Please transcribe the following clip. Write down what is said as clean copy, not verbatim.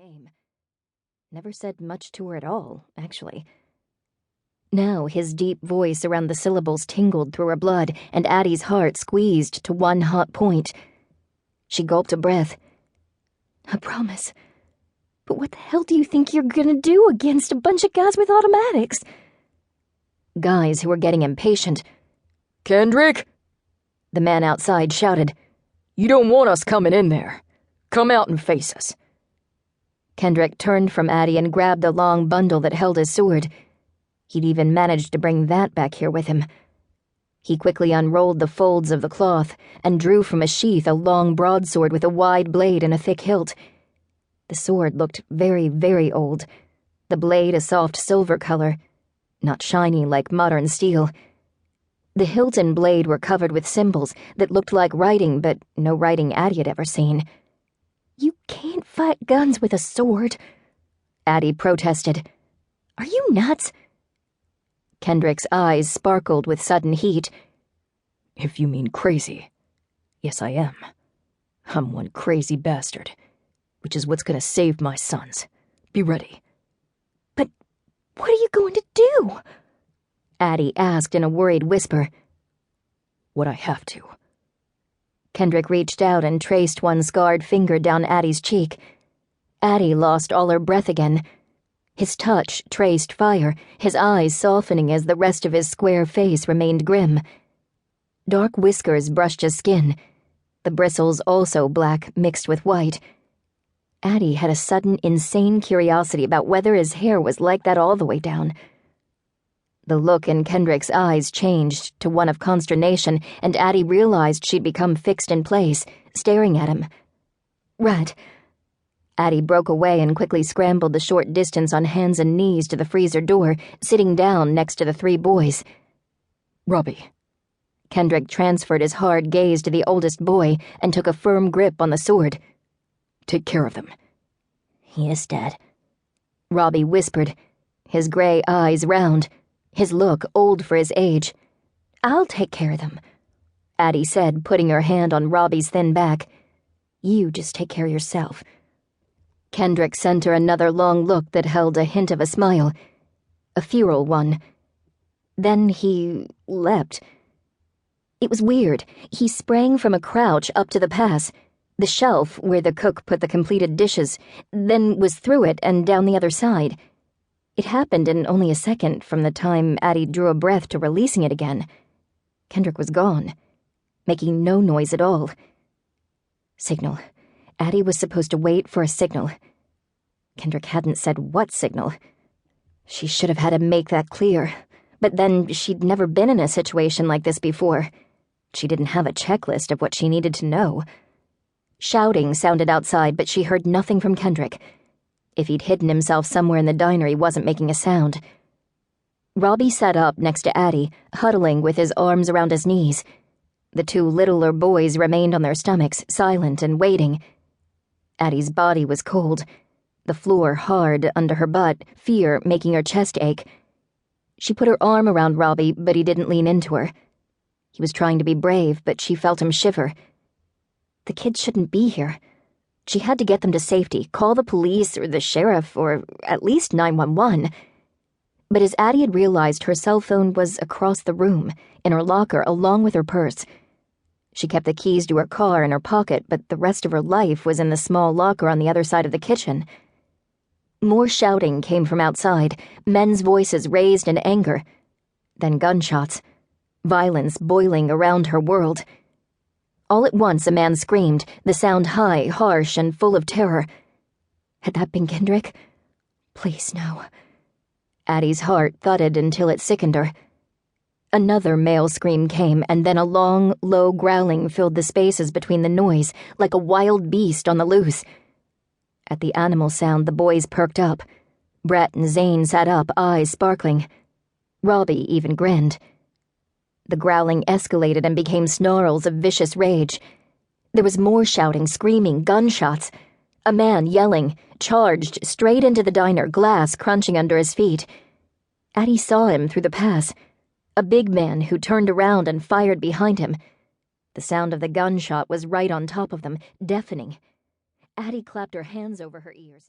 name. Never said much to her at all, actually. Now his deep voice around the syllables tingled through her blood, and Addie's heart squeezed to one hot point. She gulped a breath. "I promise. But what the hell do you think you're gonna do against a bunch of guys with automatics?" Guys who were getting impatient. "Kendrick!" The man outside shouted. "You don't want us coming in there. Come out and face us." Kendrick turned from Addie and grabbed the long bundle that held his sword. He'd even managed to bring that back here with him. He quickly unrolled the folds of the cloth and drew from a sheath a long broadsword with a wide blade and a thick hilt. The sword looked very, very old, the blade a soft silver color, not shiny like modern steel. The hilt and blade were covered with symbols that looked like writing, but no writing Addie had ever seen. "You can't fight guns with a sword," Addie protested. "Are you nuts?" Kendrick's eyes sparkled with sudden heat. "If you mean crazy, yes, I am. I'm one crazy bastard, which is what's gonna save my sons. Be ready." "But what are you going to do?" Addie asked in a worried whisper. "What I have to." Kendrick reached out and traced one scarred finger down Addie's cheek. Addie lost all her breath again. His touch traced fire, his eyes softening as the rest of his square face remained grim. Dark whiskers brushed his skin, the bristles also black mixed with white. Addie had a sudden, insane curiosity about whether his hair was like that all the way down. The look in Kendrick's eyes changed to one of consternation, and Addie realized she'd become fixed in place, staring at him. "Right." Addie broke away and quickly scrambled the short distance on hands and knees to the freezer door, sitting down next to the three boys. "Robbie." Kendrick transferred his hard gaze to the oldest boy and took a firm grip on the sword. "Take care of them." "Yes, Dad," Robbie whispered, his gray eyes round, his look old for his age. "I'll take care of them," Addie said, putting her hand on Robbie's thin back. "You just take care of yourself." Kendrick sent her another long look that held a hint of a smile, a feral one. Then he leapt. It was weird. He sprang from a crouch up to the pass, the shelf where the cook put the completed dishes, then was through it and down the other side. It happened in only a second from the time Addie drew a breath to releasing it again. Kendrick was gone, making no noise at all. Signal. Addie was supposed to wait for a signal. Kendrick hadn't said what signal. She should have had him make that clear, but then she'd never been in a situation like this before. She didn't have a checklist of what she needed to know. Shouting sounded outside, but she heard nothing from Kendrick. If he'd hidden himself somewhere in the diner, he wasn't making a sound. Robbie sat up next to Addie, huddling with his arms around his knees. The two littler boys remained on their stomachs, silent and waiting. Addie's body was cold, the floor hard under her butt, fear making her chest ache. She put her arm around Robbie, but he didn't lean into her. He was trying to be brave, but she felt him shiver. The kids shouldn't be here. She had to get them to safety, call the police or the sheriff or at least 911. But as Addie had realized, her cell phone was across the room, in her locker along with her purse. She kept the keys to her car in her pocket, but the rest of her life was in the small locker on the other side of the kitchen. More shouting came from outside, men's voices raised in anger. Then gunshots, violence boiling around her world. All at once a man screamed, the sound high, harsh, and full of terror. Had that been Kendrick? Please, no. Addie's heart thudded until it sickened her. Another male scream came, and then a long, low growling filled the spaces between the noise, like a wild beast on the loose. At the animal sound, the boys perked up. Brett and Zane sat up, eyes sparkling. Robbie even grinned. The growling escalated and became snarls of vicious rage. There was more shouting, screaming, gunshots. A man yelling, charged straight into the diner, glass crunching under his feet. Addie saw him through the pass. A big man who turned around and fired behind him. The sound of the gunshot was right on top of them, deafening. Addie clapped her hands over her ears.